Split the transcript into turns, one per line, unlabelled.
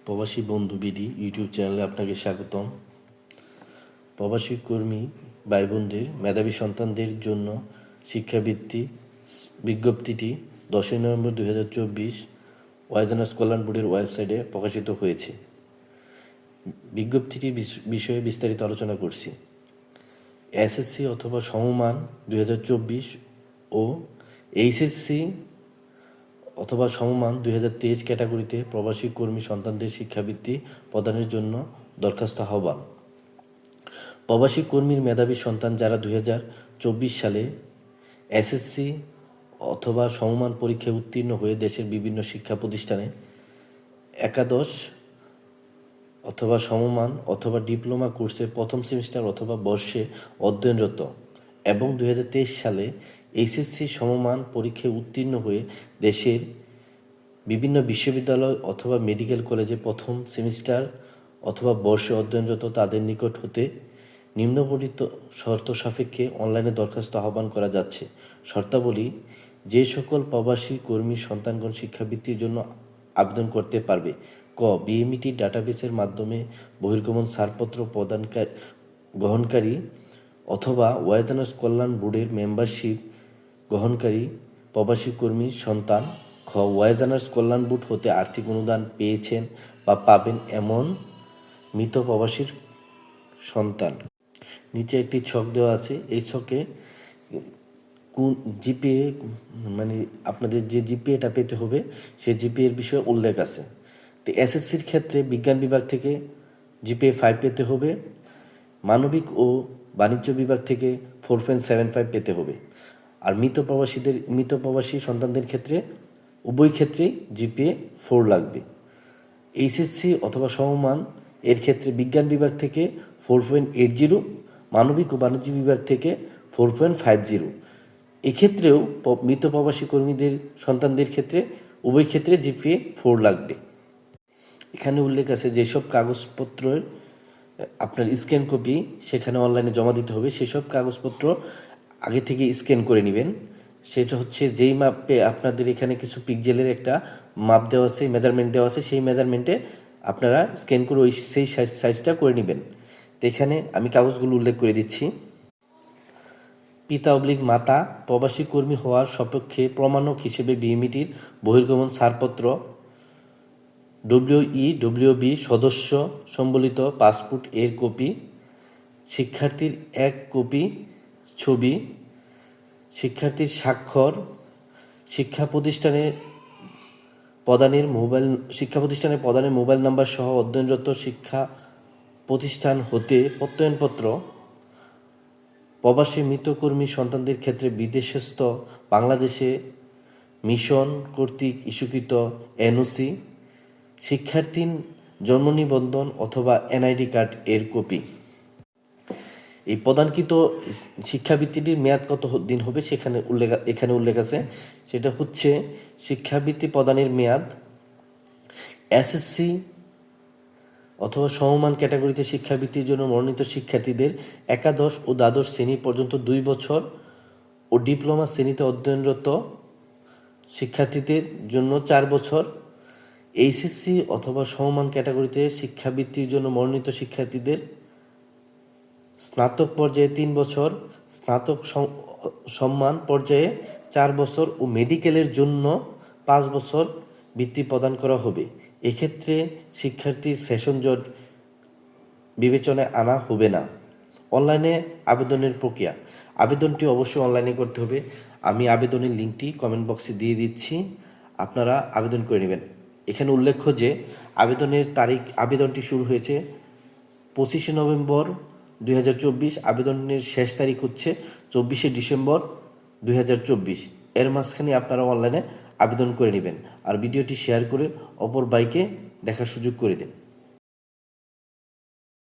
প্রবাসী বন্ধু BD YouTube চ্যানেলে আপনাকে স্বাগতম। প্রবাসী কর্মী ভাই বোনদের মেধাবী সন্তানদের জন্য শিক্ষাবৃত্তি বিজ্ঞপ্তিটি 10 নভেম্বর 2024 ওয়াইজানার্স কল্যাণ বোর্ডের ওয়েবসাইটে প্রকাশিত হয়েছে। বিজ্ঞপ্তিটি বিষয়ে বিস্তারিত আলোচনা করছি। এসএসসি অথবা সমমান 2024 ও এইচএসসি অথবা সমমান 2023 ক্যাটাগরিতে প্রবাসী কর্মী সন্তানদের শিক্ষাবৃত্তি প্রদানের জন্য দরখাস্ত আহ্বান। প্রবাসী কর্মীর মেধাবী সন্তান যারা 2024 সালে এসএসসি অথবা সমমান পরীক্ষায় উত্তীর্ণ হয়ে দেশের বিভিন্ন শিক্ষা প্রতিষ্ঠানে একাদশ অথবা সমমান অথবা ডিপ্লোমা কোর্সে প্রথম সেমিস্টার অথবা বর্ষে অধ্যয়নরত এবং 2023 সালে এইচএসসি সমমান পরীক্ষায় উত্তীর্ণ হয়ে দেশের বিভিন্ন বিশ্ববিদ্যালয় অথবা মেডিকেল কলেজে প্রথম সেমিস্টার অথবা বর্ষে অধ্যয়নরত তাদের নিকট হতে নিম্নবর্ণিত শর্ত সাপেক্ষে অনলাইনে দরখাস্ত আহ্বান করা যাচ্ছে। শর্তাবলী: যে সকল প্রবাসী কর্মী সন্তানগণ শিক্ষাবৃত্তির জন্য আবেদন করতে পারবে। ক. বিএমইটি ডাটাবেসের মাধ্যমে বহির্গমন ছাড়পত্র গ্রহণকারী অথবা ওয়াইজানার্স কল্যাণ বোর্ডের মেম্বারশিপ গ্রহণকারী প্রবাসী কর্মী সন্তান। খ. ওয়াইজানার্স কল্যাণ বোর্ড হতে আর্থিক অনুদান পেয়েছেন বা পাবেন এমন মৃত প্রবাসীর সন্তান। নিচে একটি ছক দেওয়া আছে। এই ছকে কোন জিপিএ আপনাদের যে জিপিএটা পেতে হবে সে জিপিএর বিষয়ে উল্লেখ আছে। তো এসএসসির ক্ষেত্রে বিজ্ঞান বিভাগ থেকে জিপিএ 5 পেতে হবে, মানবিক ও বাণিজ্য বিভাগ থেকে 4.75 পেতে হবে। আর মৃত প্রবাসী সন্তানদের ক্ষেত্রে উভয় ক্ষেত্রেই জিপিএ 4 লাগবে। এইচএসসি অথবা সমমান এর ক্ষেত্রে বিজ্ঞান বিভাগ থেকে 4.80, মানবিক ও বাণিজ্য বিভাগ থেকে 4.50। এক্ষেত্রেও মৃত প্রবাসী কর্মীদের সন্তানদের ক্ষেত্রে উভয় ক্ষেত্রে জিপিএ 4 লাগবে। এখানে উল্লেখ আছে যেসব কাগজপত্রের আপনার স্ক্যান কপি সেখানে অনলাইনে জমা দিতে হবে, সেসব কাগজপত্র আগে থেকে স্ক্যান করে নেবেন। সেটা হচ্ছে যেই মাপে আপনাদের এখানে কিছু পিক্সেলের একটা মাপ দেওয়া আছে, মেজারমেন্ট দেওয়া আছে, সেই মেজারমেন্টে আপনারা স্ক্যান করে সেই সাইজটা করে নেবেন। তো এখানে আমি কাগজগুলো উল্লেখ করে দিচ্ছি। পিতা/মাতা প্রবাসী কর্মী হওয়ার সপক্ষে প্রমাণক হিসেবে বিএমইটির বহির্গমন ছাড়পত্র, WE/WB সদস্য সম্বলিত পাসপোর্ট এর কপি, শিক্ষার্থীর 1 কপি ছবি, শিক্ষার্থীর স্বাক্ষর, শিক্ষা প্রতিষ্ঠানে প্রদানের মোবাইল নাম্বার সহ অধ্যয়নরত শিক্ষা প্রতিষ্ঠান হতে প্রত্যয়নপত্র, প্রবাসী মৃতকর্মী সন্তানদের ক্ষেত্রে বিদেশস্থ বাংলাদেশে মিশন কর্তৃক ইস্যুকৃত এনওসি, শিক্ষার্থীর জন্ম নিবন্ধন অথবা এনআইডি কার্ড এর কপি। এই প্রদানকৃত শিক্ষাবৃত্তিটির মেয়াদ কত দিন হবে এখানে উল্লেখ আছে। সেটা হচ্ছে শিক্ষাবৃত্তি প্রদানের মেয়াদ এসএসসি অথবা সমমান ক্যাটাগরিতে শিক্ষাবৃত্তির জন্য মনোনীত শিক্ষার্থীদের একাদশ ও দ্বাদশ শ্রেণী পর্যন্ত 2 বছর ও ডিপ্লোমা শ্রেণীতে অধ্যয়নরত শিক্ষার্থীদের জন্য 4 বছর, এইচএসসি অথবা সমমান ক্যাটাগরিতে শিক্ষাবৃত্তির জন্য মনোনীত শিক্ষার্থীদের স্নাতক পর্যায়ে 3 বছর, স্নাতক সম্মান পর্যায়ে 4 বছর ও মেডিকেলের জন্য 5 বছর বৃত্তি প্রদান করা হবে। এক্ষেত্রে শিক্ষার্থীর সেশন জট বিবেচনায় আনা হবে না। অনলাইনে আবেদনের প্রক্রিয়া: আবেদনটি অবশ্যই অনলাইনে করতে হবে। আমি আবেদনের লিঙ্কটি কমেন্ট বক্সে দিয়ে দিচ্ছি, আপনারা আবেদন করে নেবেন। এখানে উল্লেখ্য যে আবেদনটি শুরু হয়েছে 25 নভেম্বর 2024। আবেদনের শেষ তারিখ হচ্ছে 24 ডিসেম্বর 2024। এর মাঝখানে আপনারা অনলাইনে আবেদন করে নেবেন। আর ভিডিওটি শেয়ার করে অপর ভাইকে দেখার সুযোগ করে দেন।